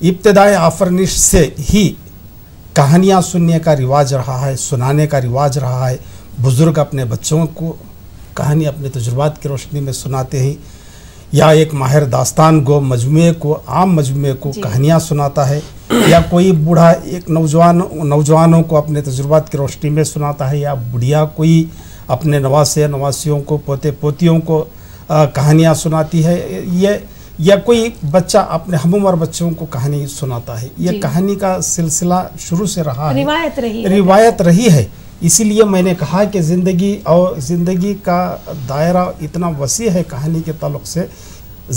ابتدائی آفرینش سے ہی کہانیاں سننے کا رواج رہا ہے، سنانے کا رواج رہا ہے. بزرگ اپنے بچوں کو کہانی اپنے تجربات کی روشنی میں سناتے ہیں، یا ایک ماہر داستان گو مجموعے کو، عام مجموعے کو کہانیاں سناتا ہے، یا کوئی بوڑھا ایک نوجوانوں کو اپنے تجربات کی روشنی میں سناتا ہے، یا بڑھیا کوئی اپنے نواسیوں کو، پوتے پوتیوں کو کہانیاں سناتی ہے، یا کوئی بچہ اپنے ہم عمر بچوں کو کہانی سناتا ہے. یہ کہانی کا سلسلہ شروع سے رہا ہے، روایت رہی ہے. اسی لیے میں نے کہا کہ زندگی کا دائرہ اتنا وسیع ہے کہانی کے تعلق سے،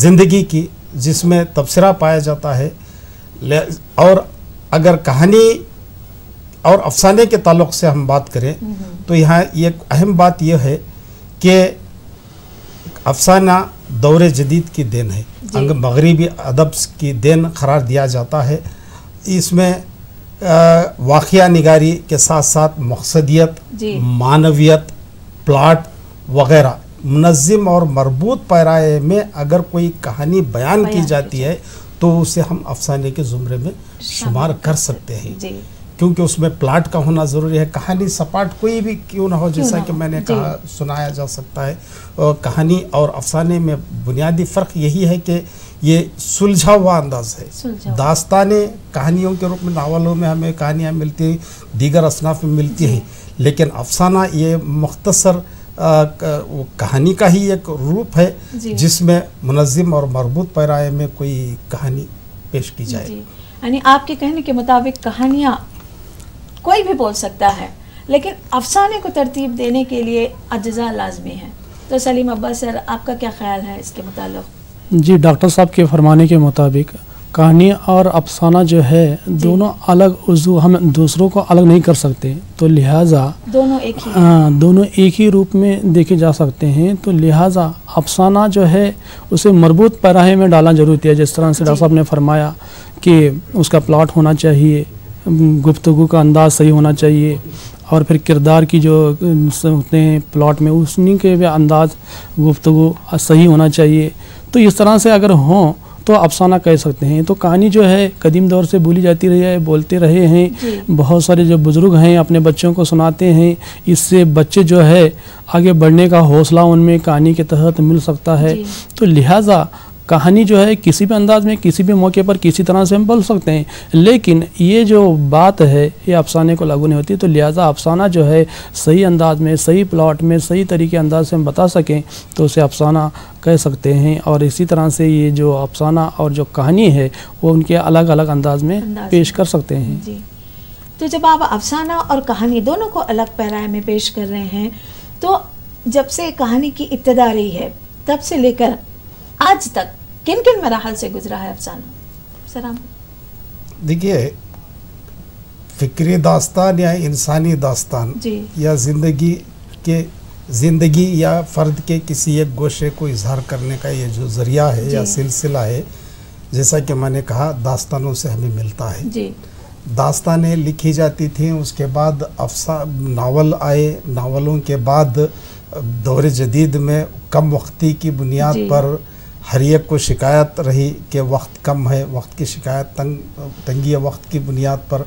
زندگی کی، جس میں تبصرہ پایا جاتا ہے. اور اگر کہانی اور افسانے کے تعلق سے ہم بات کریں تو یہاں ایک اہم بات یہ ہے کہ افسانہ دور جدید کی دین ہے، مغربی ادب کی دین قرار دیا جاتا ہے. اس میں واقعہ نگاری کے ساتھ ساتھ مقصدیت، معنویت، پلاٹ وغیرہ منظم اور مربوط پیرائے میں اگر کوئی کہانی بیان کی جاتی ہے تو اسے ہم افسانے کے زمرے میں شمار کر سکتے ہیں، کیونکہ اس میں پلاٹ کا ہونا ضروری ہے. کہانی سپاٹ کوئی بھی کیوں نہ ہو، جیسا کہ میں نے کہا سنایا جا سکتا ہے. کہانی اور افسانے میں بنیادی فرق یہی ہے کہ یہ سلجھا ہوا انداز ہے. داستانیں کہانیوں کے روپ میں ناولوں میں ہمیں کہانیاں ملتی ہیں، دیگر اصناف میں ملتی ہیں، لیکن افسانہ یہ مختصر کہانی کا ہی ایک روپ ہے جس میں منظم اور مربوط پیرائے میں کوئی کہانی پیش کی جائے. یعنی آپ کے کہنے کے مطابق کہانیاں کوئی بھی بول سکتا ہے، لیکن افسانے کو ترتیب دینے کے لیے اجزاء لازمی ہیں. تو سلیم عباس سر، آپ کا کیا خیال ہے اس کے متعلق؟ جی، ڈاکٹر صاحب کے فرمانے کے مطابق کہانی اور افسانہ جو ہے دونوں الگ عضو، ہم دوسروں کو الگ نہیں کر سکتے، تو لہٰذا دونوں ایک ہی روپ میں دیکھے جا سکتے ہیں. تو لہٰذا افسانہ جو ہے اسے مربوط پیراہے میں ڈالنا ضروری ہے. جس طرح سے ڈاکٹر صاحب نے فرمایا کہ اس کا پلاٹ ہونا چاہیے، گفتگو کا انداز صحیح ہونا چاہیے، اور پھر کردار کی جو ہوتے ہیں پلاٹ میں انہیں کے بھی انداز گفتگو صحیح ہونا چاہیے. تو اس طرح سے اگر ہوں تو افسانہ کہہ سکتے ہیں. تو کہانی جو ہے قدیم دور سے بولی جاتی رہی ہے، بولتے رہے ہیں. بہت سارے جو بزرگ ہیں اپنے بچوں کو سناتے ہیں. اس سے بچے جو ہے آگے بڑھنے کا حوصلہ ان میں کہانی کے تحت مل سکتا ہے. تو لہٰذا کہانی جو ہے کسی بھی انداز میں، کسی بھی موقع پر، کسی طرح سے ہم بول سکتے ہیں، لیکن یہ جو بات ہے یہ افسانے کو لاگو نہیں ہوتی. تو لہٰذا افسانہ جو ہے صحیح انداز میں، صحیح پلاٹ میں، صحیح طریقے انداز سے ہم بتا سکیں تو اسے افسانہ کہہ سکتے ہیں. اور اسی طرح سے یہ جو افسانہ اور جو کہانی ہے وہ ان کے الگ الگ انداز میں پیش کر سکتے ہیں. جی، تو جب آپ افسانہ اور کہانی دونوں کو الگ پیرائے میں پیش کر رہے ہیں، تو جب سے کہانی کی ابتدا رہی ہے تب سے لے کر آج تک کن کن مراحل سے گزرا ہے افسانہ؟ سلام. دیکھیے، فکری داستان یا انسانی داستان یا زندگی یا فرد کے کسی ایک گوشے کو اظہار کرنے کا یہ جو ذریعہ ہے یا سلسلہ ہے، جیسا کہ میں نے کہا داستانوں سے ہمیں ملتا ہے. داستانیں لکھی جاتی تھیں، اس کے بعد ناول آئے، ناولوں کے بعد دور جدید میں کم وقتی کی بنیاد پر ہر ایک کو شکایت رہی کہ وقت کم ہے، وقت کی شکایت، تنگی وقت کی بنیاد پر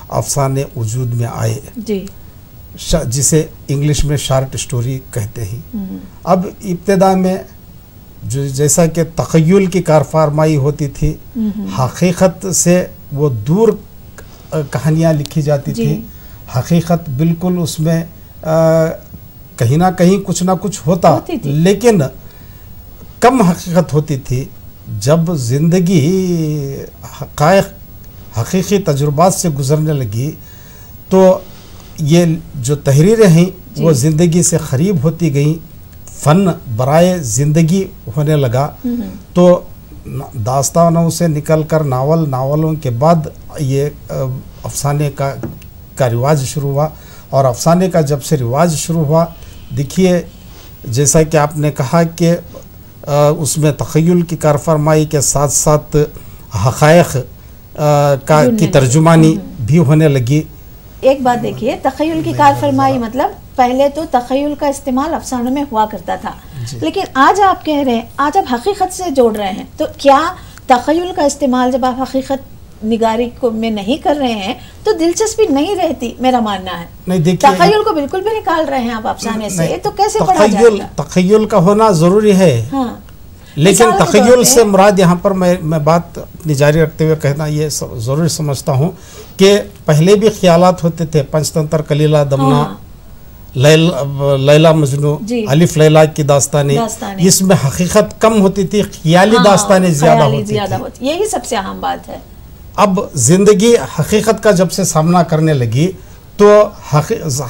افسانے وجود میں آئے، جسے انگلش میں شارٹ سٹوری کہتے ہیں. اب ابتدا میں جیسا کہ تخیل کی کارفرمائی ہوتی تھی، حقیقت سے وہ دور کہانیاں لکھی جاتی تھی. حقیقت بالکل اس میں کہیں نہ کہیں کچھ نہ کچھ ہوتا، لیکن کم حقیقت ہوتی تھی. جب زندگی حقیقی تجربات سے گزرنے لگی تو یہ جو تحریریں ہیں وہ زندگی سے قریب ہوتی گئیں، فن برائے زندگی ہونے لگا. تو داستانوں سے نکل کر ناولوں کے بعد یہ افسانے کا رواج شروع ہوا. اور افسانے کا جب سے رواج شروع ہوا، دیکھیے جیسا کہ آپ نے کہا کہ اس میں تخیل کی کارفرمائی کے ساتھ ساتھ حقائق کی ترجمانی بھی ہونے لگی. ایک بات دیکھیے، تخیل کی کارفرمائی مطلب پہلے تو تخیل کا استعمال افسانوں میں ہوا کرتا تھا، لیکن آج آپ کہہ رہے ہیں، آج آپ حقیقت سے جوڑ رہے ہیں، تو کیا تخیل کا استعمال جب آپ حقیقت نگاری کو میں نہیں کر رہے ہیں تو دلچسپی نہیں رہتی، میرا ماننا ہے. نہیں دیکھیے، تخیل کو بالکل بھی نکال رہے ہیں آپ افسانے سے، تو کیسے پڑھا جائے گا؟ تخیل کا ہونا ضروری ہے، ہاں، لیکن تخیل سے مراد یہاں پر میں بات اپنی جاری رکھتے ہوئے کہنا یہ ضروری سمجھتا ہوں کہ پہلے بھی خیالات ہوتے تھے، پنچتنتر، کلیلہ دمنہ، لیلا مجنو، الف لیلا کی داستانیں، اس میں حقیقت کم ہوتی تھی، خیالی داستانیں زیادہ ہوتی تھی. یہی سب سے اہم بات ہے. اب زندگی حقیقت کا جب سے سامنا کرنے لگی تو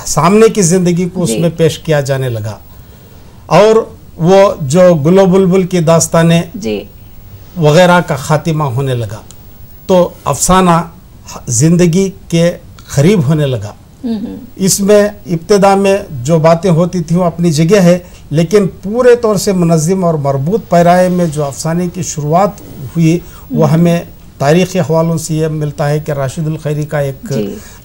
سامنے کی زندگی کو اس میں پیش کیا جانے لگا، اور وہ جو گل و بلبل کی داستانیں وغیرہ کا خاتمہ ہونے لگا، تو افسانہ زندگی کے قریب ہونے لگا. اس میں ابتدا میں جو باتیں ہوتی تھیں وہ اپنی جگہ ہے، لیکن پورے طور سے منظم اور مربوط پیرائے میں جو افسانے کی شروعات ہوئی وہ ہمیں تاریخی حوالوں سے یہ ملتا ہے کہ راشد الخیری کا ایک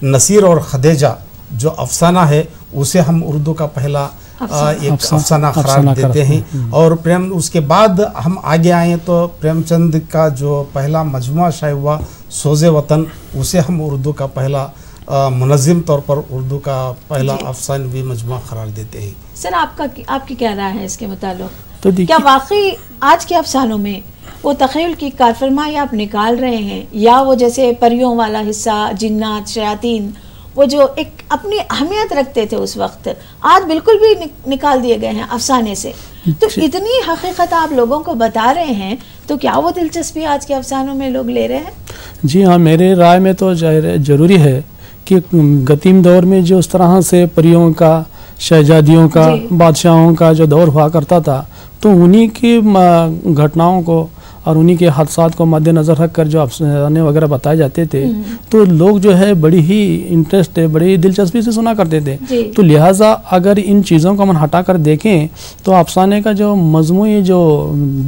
نصیر اور خدیجہ جو افسانہ ہے اسے ہم اردو کا پہلا ایک افسانہ قرار دیتے ہیں، اور اس کے بعد ہم آگے آئیں تو پریم چند کا جو پہلا مجموعہ شائع ہوا سوز وطن، اسے ہم اردو کا پہلا منظم طور پر اردو کا پہلا افسانوی مجموعہ قرار دیتے ہیں. سر آپ کی کیا رائے ہے اس کے متعلق؟ کیا واقعی آج کے افسانوں میں وہ تخیل کی کارفرمائی آپ نکال رہے ہیں، یا وہ جیسے پریوں والا حصہ، جنات، شیاطین، وہ جو ایک اپنی اہمیت رکھتے تھے اس وقت، آج بالکل بھی نکال دیے گئے ہیں افسانے سے؟ تو اتنی حقیقت آپ لوگوں کو بتا رہے ہیں، تو کیا وہ دلچسپی آج کے افسانوں میں لوگ لے رہے ہیں؟ جی ہاں، میرے رائے میں تو ضروری ہے کہ قدیم دور میں جو اس طرح سے پریوں کا، شہزادیوں کا، بادشاہوں کا جو دور ہوا کرتا تھا، تو انہی کی گھٹناؤں کو اور انہی کے حادثات کو مد نظر رکھ کر جو افسانے وغیرہ بتائے جاتے تھے تو لوگ جو ہے بڑی ہی انٹرسٹ، بڑی دلچسپی سے سنا کرتے تھے. تو لہٰذا اگر ان چیزوں کو ہم ہٹا کر دیکھیں تو افسانے کا جو مضموعی جو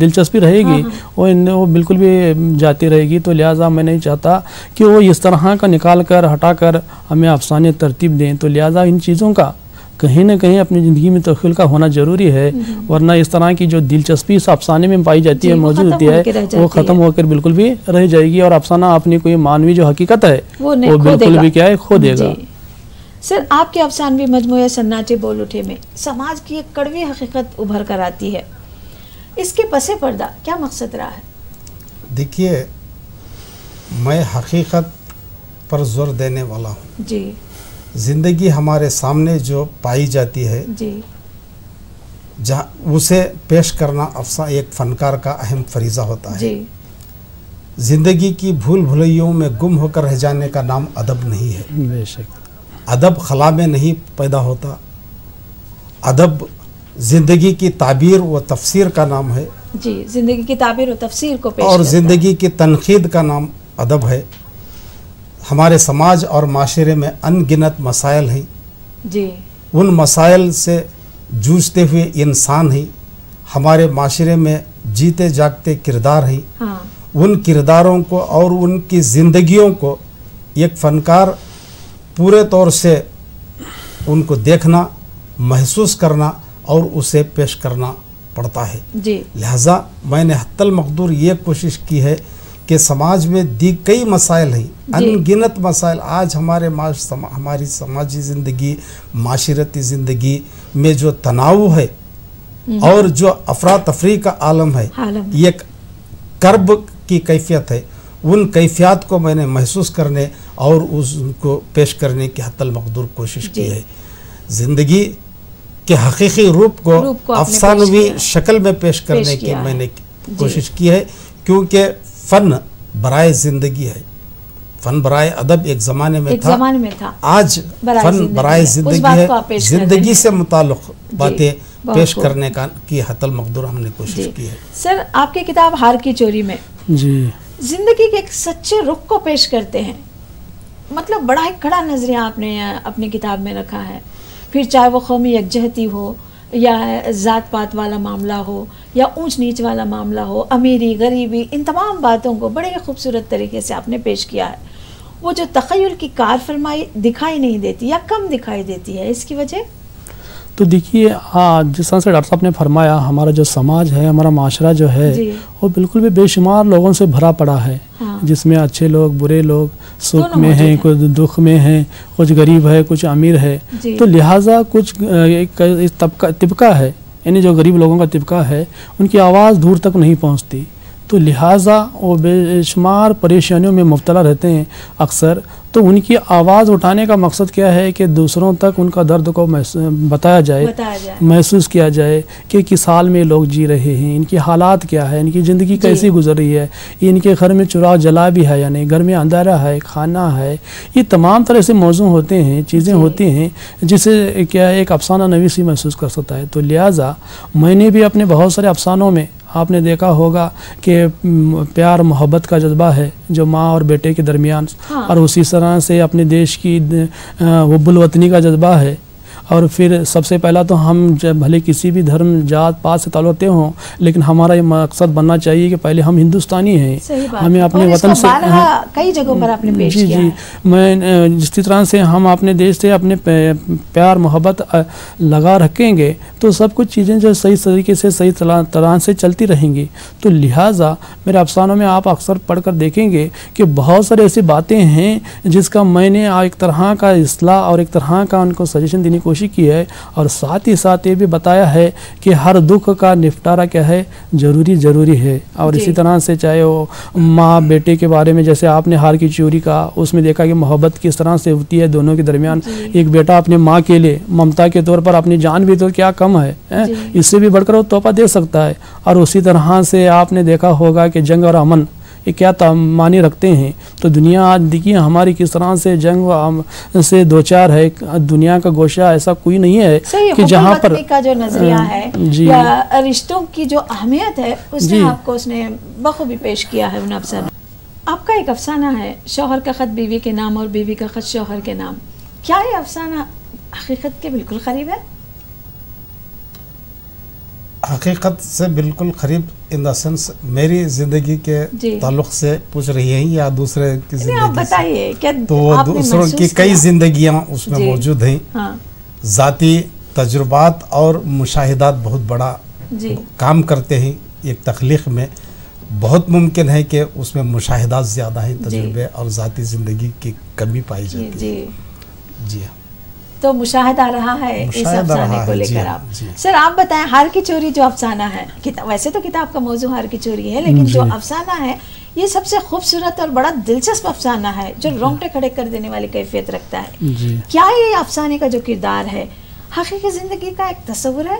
دلچسپی رہے گی وہ بالکل بھی جاتی رہے گی. تو لہٰذا میں نہیں چاہتا کہ وہ اس طرح کا نکال کر ہٹا کر ہمیں افسانے ترتیب دیں. تو لہٰذا ان چیزوں کا کہیں نہ کہیں اپنی زندگی میں تخیل کا ہونا ضروری ہے، ورنہ اس طرح کی جو دلچسپی اس افسانے میں پائی جاتی ہے، موجود ہوتی ہے، وہ ختم ہو کر بالکل بھی رہ جائے گی، اور افسانہ اپنی کوئی مانوی جو حقیقت ہے وہ بالکل بھی کیا ہے کھو دے گا. سر آپ کے افسانوی مجموعے سناٹے بول اٹھے میں سماج کی ایک کڑوی حقیقت ابھر کر آتی ہے، اس کے پس پردہ کیا مقصد رہا ہے؟ دیکھیے، میں حقیقت پر زور دینے والا ہوں. جی، زندگی ہمارے سامنے جو پائی جاتی ہے جہاں اسے پیش کرنا ایک فنکار کا اہم فریضہ ہوتا ہے. زندگی کی بھول بھلیوں میں گم ہو کر رہ جانے کا نام ادب نہیں ہے. بے شک ادب خلا میں نہیں پیدا ہوتا، ادب زندگی کی تعبیر و تفسیر کا نام ہے. جی، زندگی کی تعبیر و تفسیر کو پیش اور کرتا زندگی کی تنقید کا نام ادب ہے. ہمارے سماج اور معاشرے میں ان گنت مسائل ہیں، جی، ان مسائل سے جوجھتے ہوئے انسان ہیں. ہمارے معاشرے میں جیتے جاگتے کردار ہیں. ان کرداروں کو اور ان کی زندگیوں کو ایک فنکار پورے طور سے ان کو دیکھنا، محسوس کرنا اور اسے پیش کرنا پڑتا ہے. لہذا میں نے حتی المقدور یہ کوشش کی ہے کہ سماج میں کئی مسائل ہیں، ان گنت مسائل آج ہماری سماجی زندگی، معاشرتی زندگی میں جو تناؤ ہے اور جو افراتفری کا عالم ہے، یہ کرب کی کیفیت ہے. ان کیفیات کو میں نے محسوس کرنے اور اس کو پیش کرنے کی حتی المقدور کوشش کی ہے. زندگی کے حقیقی روپ کو افسانوی شکل میں پیش کرنے کی میں نے کوشش کی ہے، کیونکہ فن برائے زندگی ہے. فن برائے ادب ایک زمانے میں تھا، آج فن برائے زندگی ہے. زندگی سے متعلق باتیں پیش کرنے کی حتی المقدور ہم نے کوشش کی ہے. سر، آپ کی کتاب ہار کی چوری میں زندگی کے ایک سچے رخ کو پیش کرتے ہیں. مطلب بڑا ایک کھڑا نظریہ آپ نے اپنی کتاب میں رکھا ہے. پھر چاہے وہ قومی یکجہتی ہو، یا ذات پات والا معاملہ ہو، یا اونچ نیچ والا معاملہ ہو، امیری غریبی، ان تمام باتوں کو بڑے خوبصورت طریقے سے آپ نے پیش کیا ہے. وہ جو تخیل کی کار فرمائی دکھائی نہیں دیتی یا کم دکھائی دیتی ہے، اس کی وجہ؟ تو دیکھیے جس طرح سے ڈاکٹر صاحب نے فرمایا، ہمارا جو سماج ہے، ہمارا معاشرہ جو ہے وہ بالکل بھی بے شمار لوگوں سے بھرا پڑا ہے، جس میں اچھے لوگ، برے لوگ، سکھ میں ہیں، کچھ دکھ میں ہیں، کچھ غریب ہے، کچھ امیر ہے۔ تو لہٰذا کچھ طبقہ ہے، یعنی جو غریب لوگوں کا طبقہ ہے، ان کی آواز دور تک نہیں پہنچتی، تو لہٰذا وہ بے شمار پریشانیوں میں مبتلا رہتے ہیں اکثر۔ تو ان کی آواز اٹھانے کا مقصد کیا ہے کہ دوسروں تک ان کا درد کو بتایا جائے، محسوس کیا جائے کہ کس حال میں لوگ جی رہے ہیں، ان کی حالات کیا ہے، ان کی زندگی کیسی گزر رہی ہے، ان کے گھر میں چراغ جلا بھی ہے یا نہیں، گھر میں اندھیرا ہے، کھانا ہے، یہ تمام طرح سے موضوع ہوتے ہیں، چیزیں ہوتی ہیں جسے کیا ایک افسانہ نویسی محسوس کر سکتا ہے۔ تو لہٰذا میں نے بھی اپنے بہت سارے افسانوں میں آپ نے دیکھا ہوگا کہ پیار محبت کا جذبہ ہے جو ماں اور بیٹے کے درمیان، اور اسی طرح سے اپنے دیش کی حب الوطنی کا جذبہ ہے، اور پھر سب سے پہلا تو ہم جب بھلے کسی بھی دھرم جات پات سے تعلق رکھتے ہوں، لیکن ہمارا یہ مقصد بننا چاہیے کہ پہلے ہم ہندوستانی ہیں، ہمیں اپنے وطن سے کئی جگہوں پر آپ نے پیش کیا ہے۔ میں جس طرح سے ہم اپنے دیش سے اپنے پیار محبت لگا رکھیں گے تو سب کچھ چیزیں جو صحیح طریقے سے صحیح طرح سے چلتی رہیں گی۔ تو لہٰذا میرے افسانوں میں آپ اکثر پڑھ کر دیکھیں گے کہ بہت سارے ایسی باتیں ہیں جس کا میں نے ایک طرح کا اصلاح اور ایک طرح کا ان کو سجیشن دینے کی کوشش کی ہے، اور ساتھ ہی ساتھ یہ بھی بتایا ہے کہ ہر دکھ کا نپٹارا کیا ہے، ضروری ہے۔ اور اسی طرح سے چاہے وہ ماں بیٹے کے بارے میں، جیسے آپ نے ہار کی چوری کا، اس میں دیکھا کہ محبت کس طرح سے ہوتی ہے دونوں کے درمیان۔ ایک بیٹا اپنے ماں کے لیے ممتا کے طور پر اپنی جان بھی تو کیا کم ہے، اس سے بھی بڑھ کر وہ تحفہ دے سکتا ہے۔ اور اسی طرح سے آپ نے دیکھا ہوگا کہ جنگ اور امن یہ کیا معنی رکھتے ہیں۔ تو دنیا آج دیکھیے ہماری کس طرح سے جنگ سے دوچار ہے، دنیا کا گوشہ ایسا کوئی نہیں ہے کہ جہاں پر کا جو نظریہ ہے یا رشتوں کی جو اہمیت ہے اس نے آپ کو اس نے بخوبی پیش کیا ہے۔ آپ کا ایک افسانہ ہے، شوہر کا خط بیوی کے نام اور بیوی کا خط شوہر کے نام، کیا یہ افسانہ حقیقت کے بالکل قریب ہے؟ حقیقت سے بالکل قریب ان دا سینس میری زندگی کے تعلق سے پوچھ رہی ہیں یا دوسرے کی زندگی سے؟ تو دوسروں کی کئی زندگیاں اس میں موجود ہیں، ذاتی تجربات اور مشاہدات بہت بڑا کام کرتے ہیں ایک تخلیق میں۔ بہت ممکن ہے کہ اس میں مشاہدات زیادہ ہیں، تجربے اور ذاتی زندگی کی کمی پائی جاتی ہے۔ جی ہاں، تو مشاہدہ رہا ہے اس افسانے کو لے کر آپ۔ سر آپ بتائیں، ہار کی چوری جو افسانہ ہے، ویسے تو کتاب کا موضوع ہار کی چوری ہے، لیکن جو افسانہ ہے یہ سب سے خوبصورت اور بڑا دلچسپ افسانہ ہے جو رونگٹے کھڑے کر دینے والی کیفیت رکھتا ہے۔ کیا یہ افسانے کا جو کردار ہے حقیقی زندگی کا ایک تصور ہے؟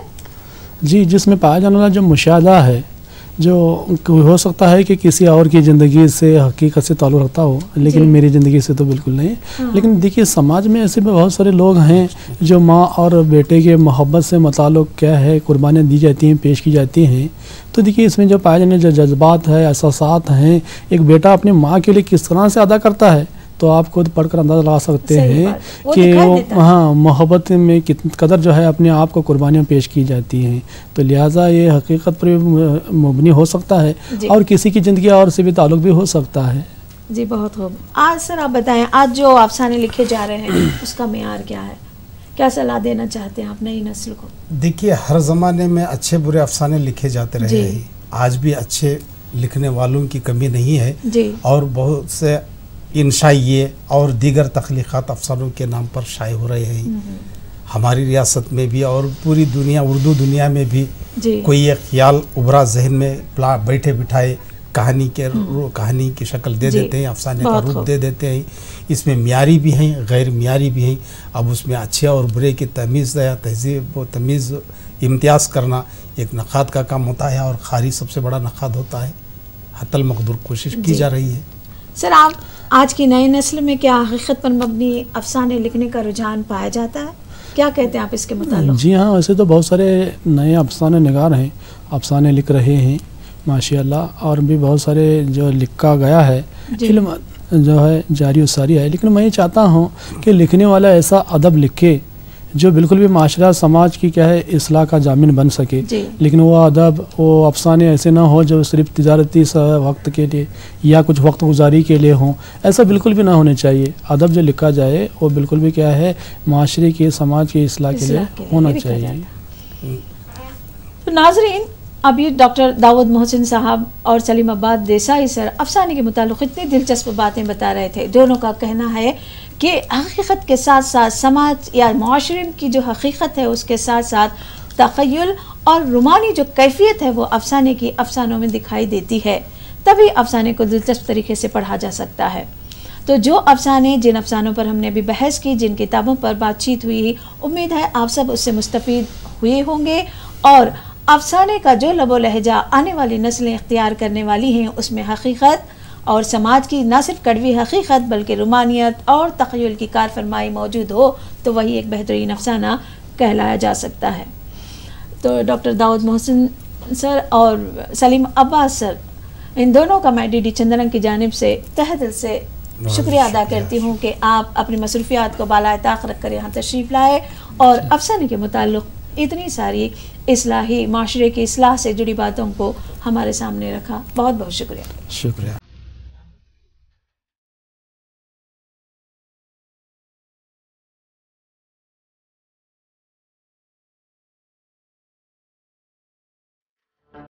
جی، جس میں پایا جانے والا جو مشاہدہ ہے، جو ہو سکتا ہے کہ کسی اور کی زندگی سے حقیقت سے تعلق رکھتا ہو، لیکن میری زندگی سے تو بالکل نہیں۔ لیکن دیکھیے سماج میں ایسے بھی بہت سارے لوگ ہیں جو ماں اور بیٹے کے محبت سے متعلق کیا ہے قربانیاں دی جاتی ہیں، پیش کی جاتی ہیں۔ تو دیکھیے اس میں جو پائے جانے جو جذبات ہے، احساسات ہیں، ایک بیٹا اپنی ماں کے لیے کس طرح سے ادا کرتا ہے، تو آپ خود پڑھ کر اندازہ لگا سکتے ہیں کہ وہ محبت میں کتنا قدر جو ہے اپنے آپ کو قربانیاں پیش کی جاتی ہیں۔ تو لہٰذا یہ حقیقت پر مبنی ہو سکتا ہے اور کسی کی زندگی اور سے بھی تعلق بھی ہو سکتا ہے۔ جی بہت خوب۔ آج سر آپ بتائیں، آج جو افسانے لکھے جا رہے ہیں اس کا معیار کیا ہے؟ کیا صلاح دینا چاہتے ہیں آپ نئی نسل کو؟ دیکھیے ہر زمانے میں اچھے برے افسانے لکھے جاتے رہے ہیں، آج بھی اچھے لکھنے والوں کی کمی نہیں ہے، اور بہت سے انشائیے اور دیگر تخلیقات افسانوں کے نام پر شائع ہو رہے ہیں۔ ہماری ریاست میں بھی اور پوری دنیا، اردو دنیا میں بھی کوئی ایک خیال ابھرا ذہن میں بیٹھے بٹھائے کہانی کی شکل دے دیتے ہیں، افسانے کا روپ دے دیتے ہیں۔ اس میں معیاری بھی ہیں، غیر معیاری بھی ہیں۔ اب اس میں اچھے اور برے کی تمیز یا تہذیب و تمیز امتیاز کرنا ایک نقاد کا کام ہوتا ہے، اور خاری سب سے بڑا نقاد ہوتا ہے۔ حتی المقدور کوشش کی جا رہی ہے۔ سر آپ آج کی نئی نسل میں کیا حقیقت پر مبنی افسانے لکھنے کا رجحان پایا جاتا ہے؟ کیا کہتے ہیں آپ اس کے متعلق؟ جی ہاں، ویسے تو بہت سارے نئے افسانے نگار ہیں، افسانے لکھ رہے ہیں ماشاء اللہ، اور بھی بہت سارے جو لکھا گیا ہے، علم جو ہے جاری و ساری ہے۔ لیکن میں یہ چاہتا ہوں کہ لکھنے والا ایسا ادب لکھے جو بالکل بھی معاشرہ سماج کی کیا ہے اصلاح کا ضامن بن سکے. لیکن وہ ادب وہ افسانے ایسے نہ ہو جو صرف تجارتی وقت کے لیے یا کچھ وقت گزاری کے لیے ہوں. ایسا بالکل بھی نہ ہونے چاہیے. ادب جو لکھا جائے وہ بالکل بھی کیا ہے معاشرے کی سماج کی اصلاح کے لیے ہونا چاہیے. ناظرین، ابھی ڈاکٹر داؤد محسن صاحب اور سلیم آباد دیسائی سر افسانے کے متعلق اتنی دلچسپ باتیں بتا رہے تھے. دونوں کا کہنا ہے کہ حقیقت کے ساتھ ساتھ سماج یا معاشرے کی جو حقیقت ہے اس کے ساتھ ساتھ تخیل اور رومانی جو کیفیت ہے وہ افسانے کی افسانوں میں دکھائی دیتی ہے. تبھی افسانے کو دلچسپ طریقے سے پڑھا جا سکتا ہے. تو جو افسانے جن افسانوں پر ہم نے ابھی بحث کی، جن کتابوں پر بات چیت ہوئی، امید ہے آپ سب اس سے مستفید ہوئے ہوں گے. اور افسانے کا جو لب و لہجہ آنے والی نسلیں اختیار کرنے والی ہیں اس میں حقیقت اور سماج کی نہ صرف کڑوی حقیقت بلکہ رومانیت اور تخیل کی کار فرمائی موجود ہو تو وہی ایک بہترین افسانہ کہلایا جا سکتا ہے. تو ڈاکٹر داؤد محسن سر اور سلیم عباس سر، ان دونوں کا میں ڈی ڈی چندرنگ کی جانب سے تہہ دل سے شکریہ ادا کرتی ہوں کہ آپ اپنی مصروفیات کو بالائے طاق رکھ کر یہاں تشریف لائے اور افسانے کے متعلق اتنی ساری اصلاحی معاشرے کی اصلاح سے جڑی باتوں کو ہمارے سامنے رکھا. بہت بہت شکریہ.